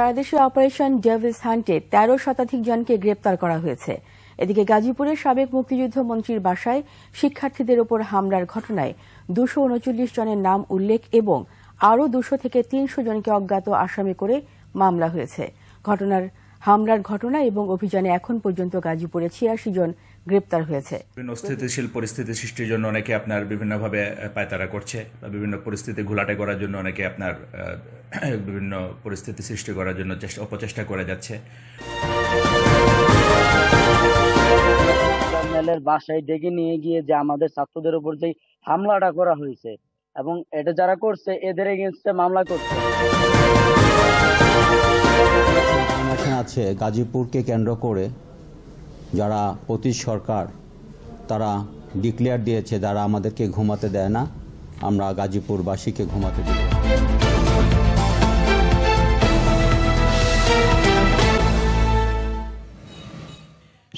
সারা দেশে operation Devil's হান্টে ১৩ শতাধিক জনকে গ্রেপ্তার করা হয়েছে। এদিকে গাজীপুরের সাবেক মুক্তিযুদ্ধ মন্ত্রীর বাসায় শিক্ষার্থীদের ওপর হামলার ঘটনায় ২৩৯ জনের নাম উল্লেখ এবং আরও ২০০ থেকে ৩০০ জনকে অজ্ঞাত আসামি করে মামলা হয়েছে। হামলার ঘটনা এবং অভিযানে এখন পর্যন্ত গাজীপুরে ৮৬ জন গ্রেপ্তার হয়েছে। বিভিন্ন স্থিতিশীল পরিস্থিতি সৃষ্টির জন্য অনেকে আপনার বিভিন্নভাবে পায়তারা করছে, বিভিন্ন পরিস্থিতি ঘোলাটে করার জন্য অনেকে আপনার বিভিন্ন পরিস্থিতি সৃষ্টি করার জন্য অপচেষ্টা করে যাচ্ছে। বাসায় ডেকে নিয়ে গিয়ে যে আমাদের ছাত্রদের উপর যে হামলাটা করা হয়েছে এবং এটা যারা করছে এদের এগেইনস্টে মামলা করছে। আছে গাজীপুরকে কেন্দ্র করে যারা অতীত সরকার তারা ডিক্লেয়ার দিয়েছে যারা আমাদেরকে ঘুমাতে দেয় না, আমরা গাজীপুরবাসীকে ঘুমাতে দেব।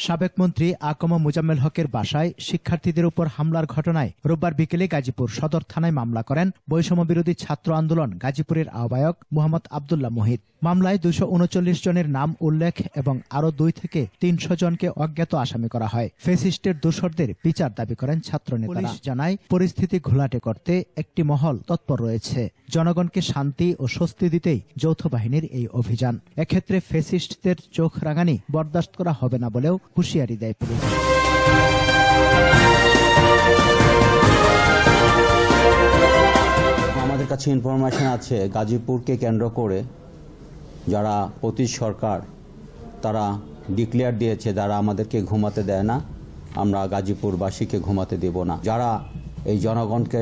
সাবেক মন্ত্রী আকম মোজাম্মেল হকের বাসায় শিক্ষার্থীদের উপর হামলার ঘটনায় রোববার বিকেলে গাজীপুর সদর থানায় মামলা করেন বৈষম্য বিরোধী ছাত্র আন্দোলন গাজীপুরের আহ্বায়ক মোহাম্মদ আবদুল্লাহ মুহিত। মামলায় ২৩৯ জনের নাম উল্লেখ এবং আরও ২ থেকে ৩০০ জনকে অজ্ঞাত আসামি করা হয়। ফ্যাসিস্টের দোসরদের বিচার দাবি করেন ছাত্রনেতারা। পুলিশ জানায় পরিস্থিতি ঘোলাটে করতে একটি মহল তৎপর রয়েছে। জনগণকে শান্তি ও স্বস্তি দিতেই যৌথ বাহিনীর এই অভিযান। এক্ষেত্রে ফ্যাসিস্টদের চোখ রাঙানি বরদাস্ত করা হবে না বলেও হুঁশিয়ারি দেয় পুলিশ। আমাদের কাছে ইনফরমেশন আছে গাজীপুরকে কেন্দ্র করে যারা অতীত সরকার তারা ডিক্লেয়ার দিয়েছে যারা আমাদেরকে ঘুমাতে দেয় না, আমরা গাজীপুরবাসীকে ঘুমাতে দেব না। যারা এই জনগণকে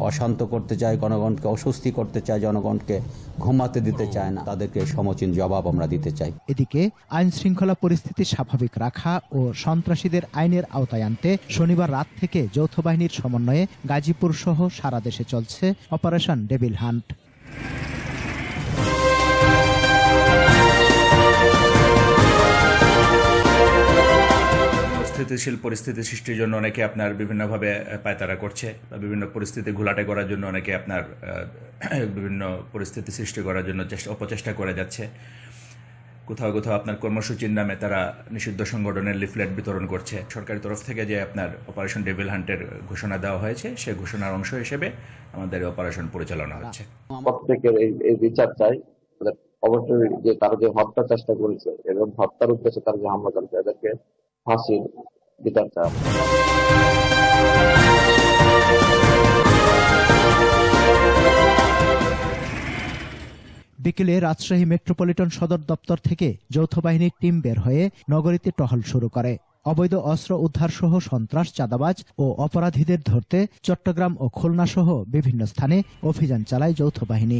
অশান্ত করতে চায়, জনগণকে অস্বস্তি করতে চায়, জনগণকে ঘুমাতে দিতে চায় না, তাদেরকে সমীচীন জবাব আমরা দিতে চাই। এদিকে আইন শৃঙ্খলা পরিস্থিতি স্বাভাবিক রাখা ও সন্ত্রাসীদের আইনের আওতায় আনতে শনিবার রাত থেকে যৌথ বাহিনীর সমন্বয়ে গাজীপুর সহ সারা দেশে চলছে অপারেশন ডেভিল হান্ট। স্থিতিশীল পরিস্থিতি সৃষ্টির জন্য অনেকে আপনার বিভিন্নভাবে পায়তারা করছে, বিভিন্ন পরিস্থিতি ঘোলাটে করার জন্য অনেকে আপনার বিভিন্ন পরিস্থিতি সৃষ্টি করার জন্য অপচেষ্টা করে যাচ্ছে। কোথাও কোথাও আপনার কর্মসূচির নামে তারা নিষিদ্ধ সংগঠনের লিফলেট বিতরণ করছে। সরকারের তরফ থেকে যে আপনার অপারেশন ডেভিল হান্টের ঘোষণা দেওয়া হয়েছে, সেই ঘোষণার অংশ হিসেবে আমাদের অপারেশন পরিচালনা হচ্ছে। প্রত্যেকের এই বিচার চাই। অবশ্যই যে তারা যে হত্যা চেষ্টা করেছে এবং হত্যার উদ্দেশ্যে তারা যে হামলা করেছে এদেরকে ফাঁসির বিচার চাই। বিকেলে রাজশাহী মেট্রোপলিটন সদর দপ্তর থেকে যৌথ বাহিনীর টিম বের হয়ে নগরীতে টহল শুরু করে। অবৈধ অস্ত্র উদ্ধার সহ সন্ত্রাস, চাঁদাবাজ ও অপরাধীদের ধরতে চট্টগ্রাম ও খুলনা সহ বিভিন্ন স্থানে অভিযান চালায় যৌথ বাহিনী।